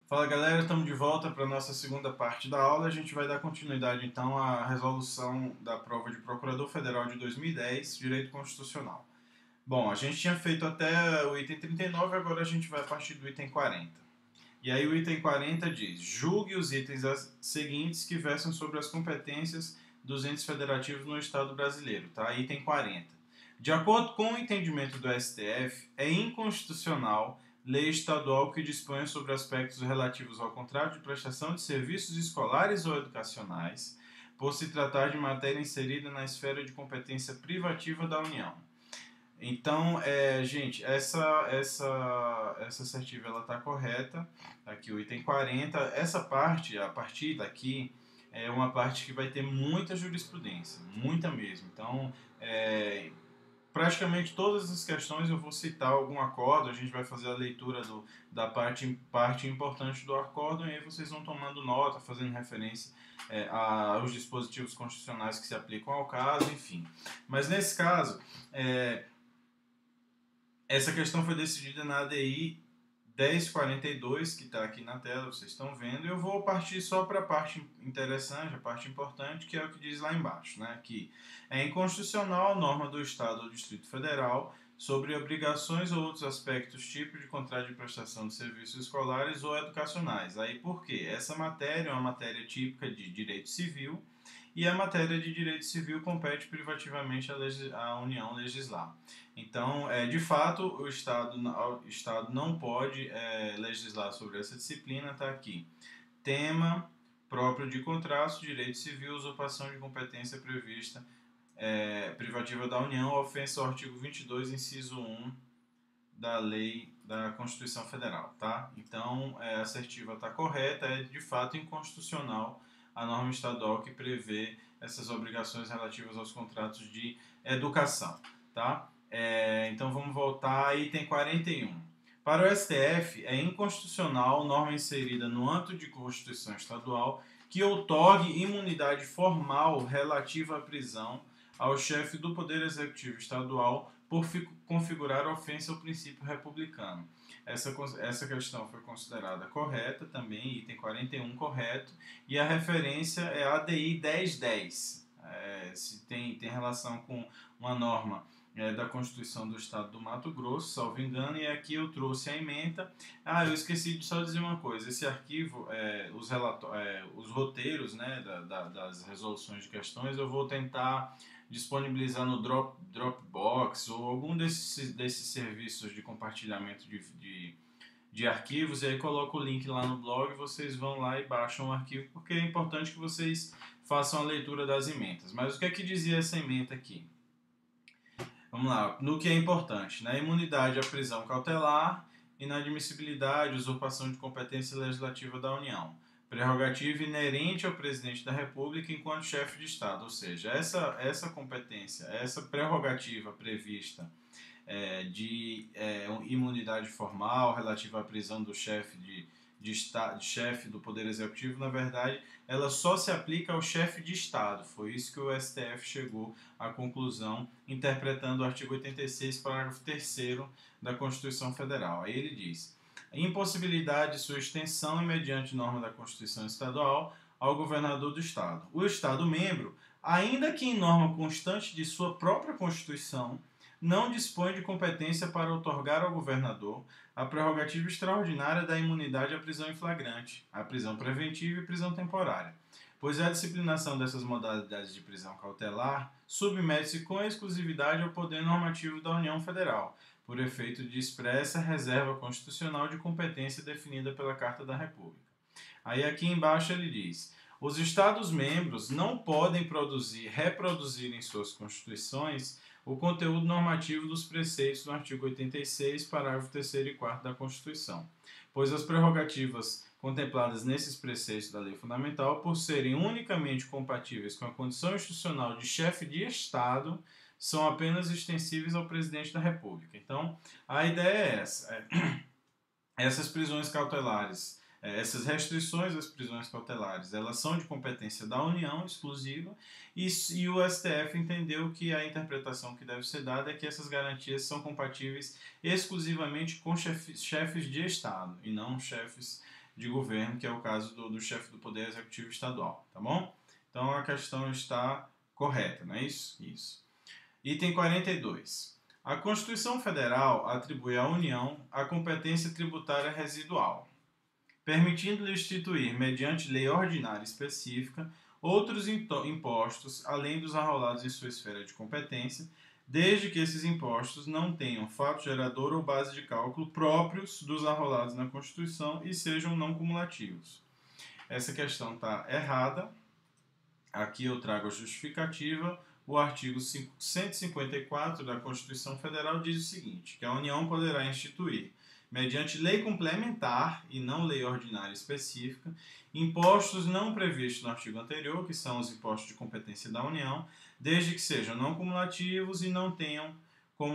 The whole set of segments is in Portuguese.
Fala galera, estamos de volta para a nossa segunda parte da aula. A gente vai dar continuidade então à resolução da prova de Procurador Federal de 2010, Direito Constitucional. Bom, a gente tinha feito até o item 39, agora a gente vai a partir do item 40. E aí o item 40 diz: julgue os itens seguintes que versam sobre as competências dos entes federativos no Estado brasileiro, tá? Item 40. De acordo com o entendimento do STF, é inconstitucional lei estadual que disponha sobre aspectos relativos ao contrato de prestação de serviços escolares ou educacionais, por se tratar de matéria inserida na esfera de competência privativa da União. Então, gente, essa assertiva ela está correta. Aqui o item 40. Essa parte, a partir daqui, é uma parte que vai ter muita jurisprudência, muita mesmo. Então, praticamente todas as questões eu vou citar algum acórdão, a gente vai fazer a leitura da parte importante do acórdão e aí vocês vão tomando nota, fazendo referência aos dispositivos constitucionais que se aplicam ao caso, enfim. Mas nesse caso, essa questão foi decidida na ADI 1042, que está aqui na tela, vocês estão vendo. Eu vou partir só para a parte interessante, a parte importante, que é o que diz lá embaixo, né? Que é inconstitucional a norma do Estado ou Distrito Federal sobre obrigações ou outros aspectos tipo de contrato de prestação de serviços escolares ou educacionais. Aí por quê? Essa matéria é uma matéria típica de direito civil e a matéria de direito civil compete privativamente à União legislar. Então, de fato, o Estado não pode legislar sobre essa disciplina, está aqui. Tema próprio de contrato, direito civil, usurpação de competência prevista privativa da União, ofensa ao artigo 22, inciso 1 da lei da Constituição Federal, tá? Então, a assertiva está correta, é de fato inconstitucional a norma estadual que prevê essas obrigações relativas aos contratos de educação, tá? Então vamos voltar a item 41. Para o STF, é inconstitucional norma inserida no âmbito de Constituição Estadual que outorgue imunidade formal relativa à prisão ao chefe do Poder Executivo Estadual por configurar ofensa ao princípio republicano. Essa questão foi considerada correta também, item 41 correto, e a referência é a ADI 1010. Se tem relação com uma norma da Constituição do Estado do Mato Grosso, salvo engano, e aqui eu trouxe a ementa. Eu esqueci de só dizer uma coisa, esse arquivo, os roteiros, né, das resoluções de questões, eu vou tentar disponibilizar no Dropbox ou algum desses serviços de compartilhamento de arquivos, e aí coloco o link lá no blog, vocês vão lá e baixam o arquivo, porque é importante que vocês façam a leitura das ementas. Mas o que é que dizia essa ementa aqui? Vamos lá, no que é importante, na imunidade à prisão cautelar, inadmissibilidade, usurpação de competência legislativa da União, prerrogativa inerente ao presidente da República enquanto chefe de Estado, ou seja, essa competência, essa prerrogativa prevista de imunidade formal relativa à prisão do chefe do Poder Executivo, na verdade, ela só se aplica ao chefe de Estado. Foi isso que o STF chegou à conclusão, interpretando o artigo 86, parágrafo 3º da Constituição Federal. Aí ele diz: impossibilidade de sua extensão é mediante norma da Constituição Estadual ao governador do Estado. O Estado-membro, ainda que em norma constante de sua própria Constituição, não dispõe de competência para outorgar ao governador a prerrogativa extraordinária da imunidade à prisão em flagrante, à prisão preventiva e prisão temporária, pois a disciplinação dessas modalidades de prisão cautelar submete-se com exclusividade ao poder normativo da União Federal, por efeito de expressa reserva constitucional de competência definida pela Carta da República. Aí aqui embaixo ele diz: os Estados-membros não podem reproduzir em suas constituições o conteúdo normativo dos preceitos do artigo 86, parágrafo 3º e 4º da Constituição, pois as prerrogativas contempladas nesses preceitos da lei fundamental, por serem unicamente compatíveis com a condição institucional de chefe de Estado, são apenas extensíveis ao presidente da República. Então, a ideia é essa. Essas prisões cautelares, essas restrições às prisões cautelares, elas são de competência da União exclusiva e o STF entendeu que a interpretação que deve ser dada é que essas garantias são compatíveis exclusivamente com chefes de Estado e não chefes de governo, que é o caso do chefe do Poder Executivo Estadual, tá bom? Então a questão está correta, não é isso? Isso. Item 42. A Constituição Federal atribui à União a competência tributária residual, permitindo-lhe instituir, mediante lei ordinária específica, outros impostos, além dos arrolados em sua esfera de competência, desde que esses impostos não tenham fato gerador ou base de cálculo próprios dos arrolados na Constituição e sejam não cumulativos. Essa questão está errada. Aqui eu trago a justificativa. O artigo 154 da Constituição Federal diz o seguinte, que a União poderá instituir, mediante lei complementar e não lei ordinária específica, impostos não previstos no artigo anterior, que são os impostos de competência da União, desde que sejam não cumulativos e não tenham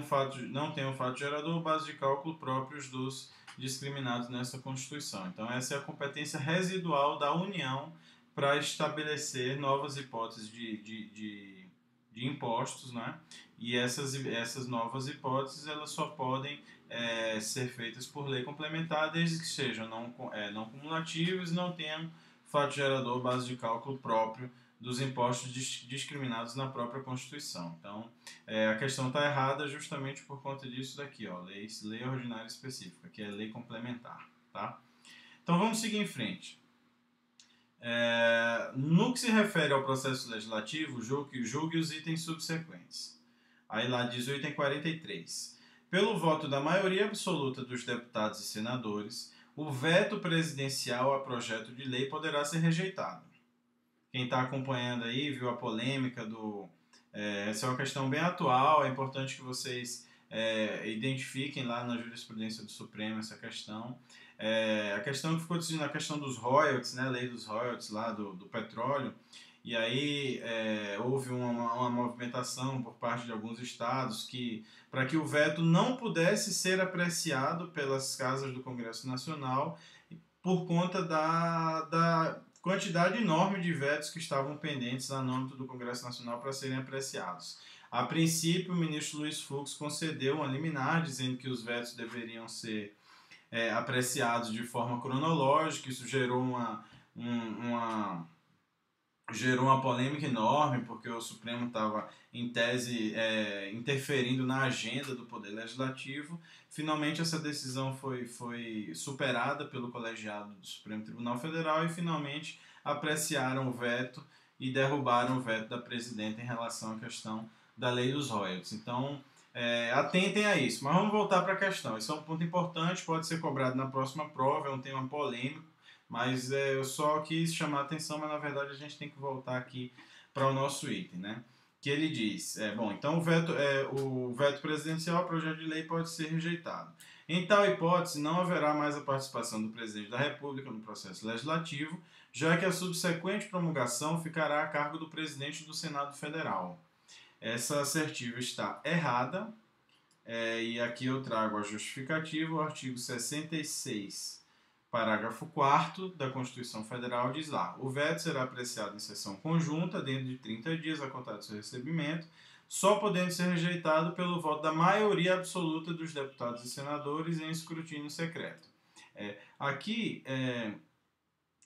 fato gerador ou base de cálculo próprios dos discriminados nessa Constituição. Então essa é a competência residual da União para estabelecer novas hipóteses de impostos, né? E essas novas hipóteses elas só podem ser feitas por lei complementar, desde que sejam não cumulativos e não tenham fato gerador ou base de cálculo próprio dos impostos discriminados na própria Constituição. Então, a questão está errada justamente por conta disso daqui, ó, lei ordinária específica, que é lei complementar, tá? Então, vamos seguir em frente. No que se refere ao processo legislativo, julgue os itens subsequentes. Aí lá diz o item 43. Pelo voto da maioria absoluta dos deputados e senadores, o veto presidencial a projeto de lei poderá ser rejeitado. Quem está acompanhando aí viu a polêmica essa é uma questão bem atual, é importante que vocês identifiquem lá na jurisprudência do Supremo essa questão. A questão que ficou decidindo, a questão dos royalties, né, a lei dos royalties lá do petróleo, e aí houve uma movimentação por parte de alguns estados para que o veto não pudesse ser apreciado pelas casas do Congresso Nacional por conta da quantidade enorme de vetos que estavam pendentes no âmbito do Congresso Nacional para serem apreciados. A princípio, o ministro Luiz Fux concedeu uma liminar dizendo que os vetos deveriam ser apreciados de forma cronológica. Isso gerou uma polêmica enorme, porque o Supremo estava, em tese, interferindo na agenda do Poder Legislativo. Finalmente, essa decisão foi superada pelo colegiado do Supremo Tribunal Federal e, finalmente, apreciaram o veto e derrubaram o veto da presidenta em relação à questão da lei dos royalties. Então, atentem a isso. Mas vamos voltar para a questão. Esse é um ponto importante, pode ser cobrado na próxima prova, é um tema polêmico, mas eu só quis chamar a atenção, mas na verdade a gente tem que voltar aqui para o nosso item, né? Que ele diz, então o veto presidencial ao projeto de lei pode ser rejeitado. Em tal hipótese, não haverá mais a participação do presidente da República no processo legislativo, já que a subsequente promulgação ficará a cargo do presidente do Senado Federal. Essa assertiva está errada, e aqui eu trago a justificativa. O artigo 66, parágrafo 4º da Constituição Federal diz lá: o veto será apreciado em sessão conjunta dentro de 30 dias a contar do seu recebimento, só podendo ser rejeitado pelo voto da maioria absoluta dos deputados e senadores em escrutínio secreto. Aqui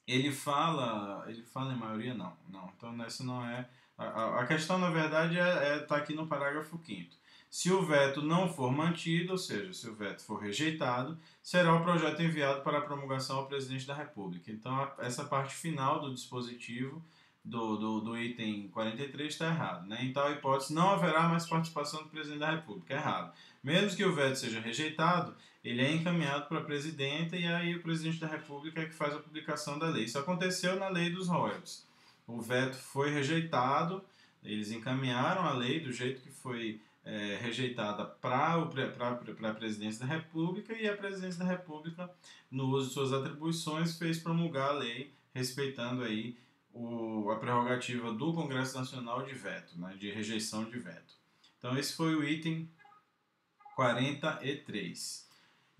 ele fala em maioria? Não. Então essa não é... A questão, na verdade, está aqui no parágrafo 5º. Se o veto não for mantido, ou seja, se o veto for rejeitado, será o projeto enviado para a promulgação ao presidente da República. Então, essa parte final do dispositivo do item 43 está errado, né? Em tal hipótese, não haverá mais participação do presidente da República. Errado. Mesmo que o veto seja rejeitado, ele é encaminhado para a presidenta e aí o presidente da República é que faz a publicação da lei. Isso aconteceu na lei dos royalties. O veto foi rejeitado, eles encaminharam a lei do jeito que foi rejeitada para a presidência da República, e a presidência da República, no uso de suas atribuições, fez promulgar a lei respeitando aí a prerrogativa do Congresso Nacional de veto, né, de rejeição de veto. Então esse foi o item 43.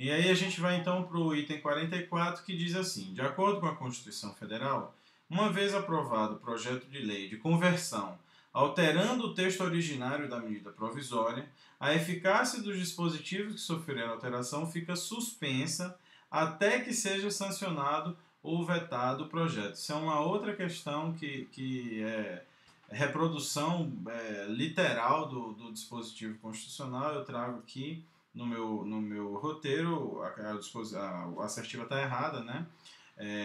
E aí a gente vai então para o item 44, que diz assim: de acordo com a Constituição Federal, uma vez aprovado o projeto de lei de conversão, alterando o texto originário da medida provisória, a eficácia dos dispositivos que sofreram alteração fica suspensa até que seja sancionado ou vetado o projeto. Isso é uma outra questão que é reprodução literal do dispositivo constitucional. Eu trago aqui no meu roteiro, a assertiva está errada, né?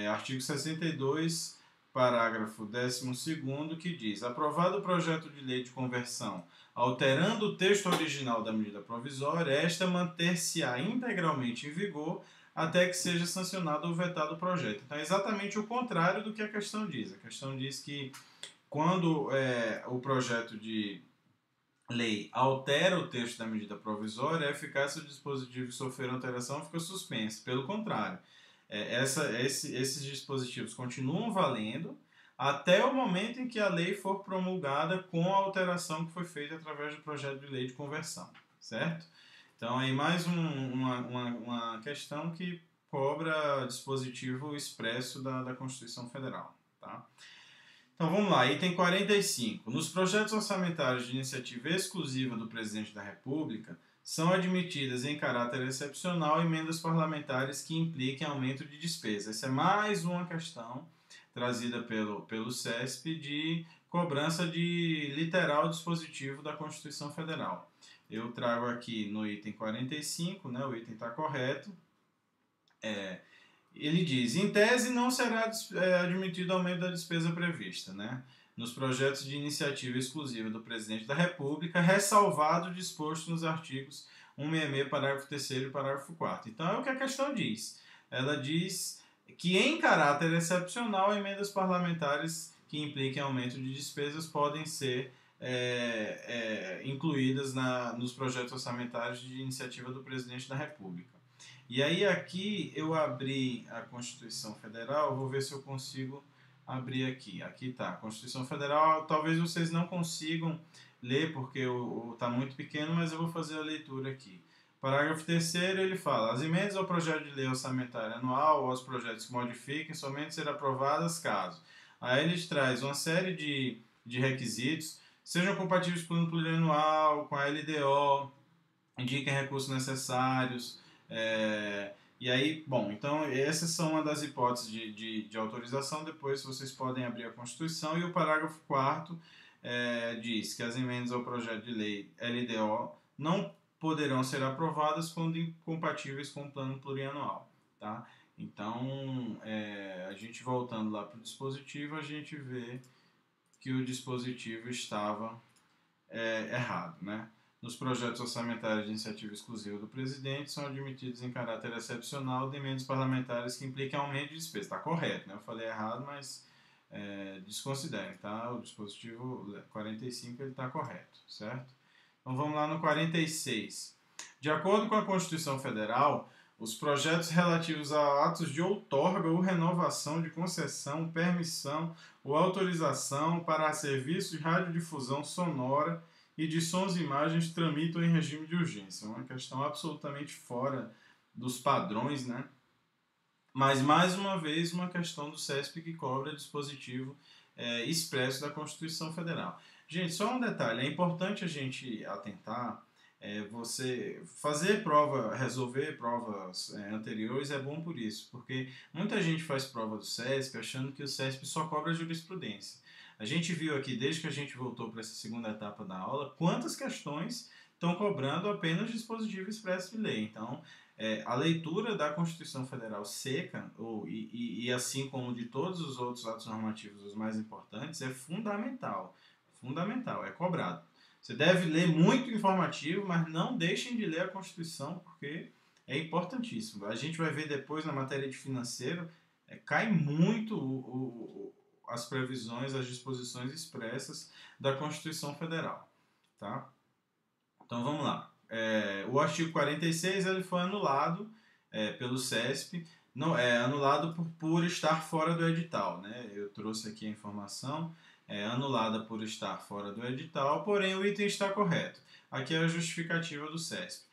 Artigo 62, parágrafo 12º, que diz: aprovado o projeto de lei de conversão, alterando o texto original da medida provisória, esta manter-se-á integralmente em vigor até que seja sancionado ou vetado o projeto. Então é exatamente o contrário do que a questão diz. A questão diz que quando o projeto de lei altera o texto da medida provisória, a eficácia do dispositivo que sofrer alteração fica suspensa. Pelo contrário, esses dispositivos continuam valendo até o momento em que a lei for promulgada com a alteração que foi feita através do projeto de lei de conversão, certo? Então, aí mais uma questão que cobra dispositivo expresso da Constituição Federal, tá? Então vamos lá, item 45. Nos projetos orçamentários de iniciativa exclusiva do Presidente da República, são admitidas em caráter excepcional emendas parlamentares que impliquem aumento de despesa. Essa é mais uma questão trazida pelo CESP de cobrança de literal dispositivo da Constituição Federal. Eu trago aqui no item 45, né, o item está correto. Ele diz: em tese não será admitido aumento da despesa prevista, né, nos projetos de iniciativa exclusiva do Presidente da República, ressalvado o disposto nos artigos 166, parágrafo 3º e parágrafo 4º. Então é o que a questão diz. Ela diz que em caráter excepcional, emendas parlamentares que impliquem aumento de despesas podem ser incluídas nos projetos orçamentários de iniciativa do Presidente da República. E aí aqui eu abri a Constituição Federal, vou ver se eu consigo abrir aqui. Aqui está, Constituição Federal. Talvez vocês não consigam ler porque está muito pequeno, mas eu vou fazer a leitura aqui. Parágrafo 3º, ele fala: as emendas ao projeto de lei orçamentária anual ou aos projetos que modifiquem somente serão aprovadas caso. Aí ele traz uma série de requisitos, sejam compatíveis com o plano plurianual, com a LDO, indiquem recursos necessários. E aí, bom, então essas são uma das hipóteses de autorização. Depois vocês podem abrir a Constituição. E o parágrafo 4º diz que as emendas ao projeto de lei LDO não poderão ser aprovadas quando incompatíveis com o plano plurianual, tá? Então, a gente voltando lá para o dispositivo, a gente vê que o dispositivo estava errado, né? Nos projetos orçamentários de iniciativa exclusiva do Presidente, são admitidos em caráter excepcional de emendas parlamentares que impliquem aumento de despesa. Está correto, né? Eu falei errado, mas desconsiderem, tá? O dispositivo 45 está correto, certo? Então vamos lá no 46. De acordo com a Constituição Federal, os projetos relativos a atos de outorga ou renovação de concessão, permissão ou autorização para serviços de radiodifusão sonora e de sons e imagens tramitam em regime de urgência. É uma questão absolutamente fora dos padrões, né? Mas, mais uma vez, uma questão do CESP que cobra dispositivo expresso da Constituição Federal. Gente, só um detalhe, é importante a gente atentar, você fazer prova, resolver provas anteriores é bom por isso, porque muita gente faz prova do CESP achando que o CESP só cobra jurisprudência. A gente viu aqui, desde que a gente voltou para essa segunda etapa da aula, quantas questões estão cobrando apenas dispositivo expresso de lei. Então, a leitura da Constituição Federal seca, e assim como de todos os outros atos normativos, os mais importantes, é fundamental. Fundamental, é cobrado. Você deve ler muito informativo, mas não deixem de ler a Constituição, porque é importantíssimo. A gente vai ver depois na matéria de financeiro, cai muito as previsões, as disposições expressas da Constituição Federal. Tá? Então vamos lá. O artigo 46 ele foi anulado pelo CESP, anulado por estar fora do edital. Né? Eu trouxe aqui a informação. Anulada por estar fora do edital, porém o item está correto. Aqui é a justificativa do CESP.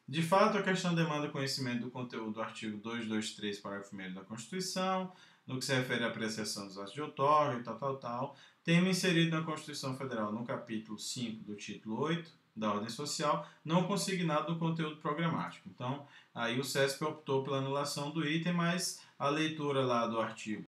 De fato, a questão demanda conhecimento do conteúdo do artigo 223, parágrafo 1º da Constituição, no que se refere à apreciação dos atos de outorga e tal, tema inserido na Constituição Federal no capítulo 5 do título 8 da Ordem Social, não consignado no conteúdo programático. Então, aí o CESP optou pela anulação do item, mas a leitura lá do artigo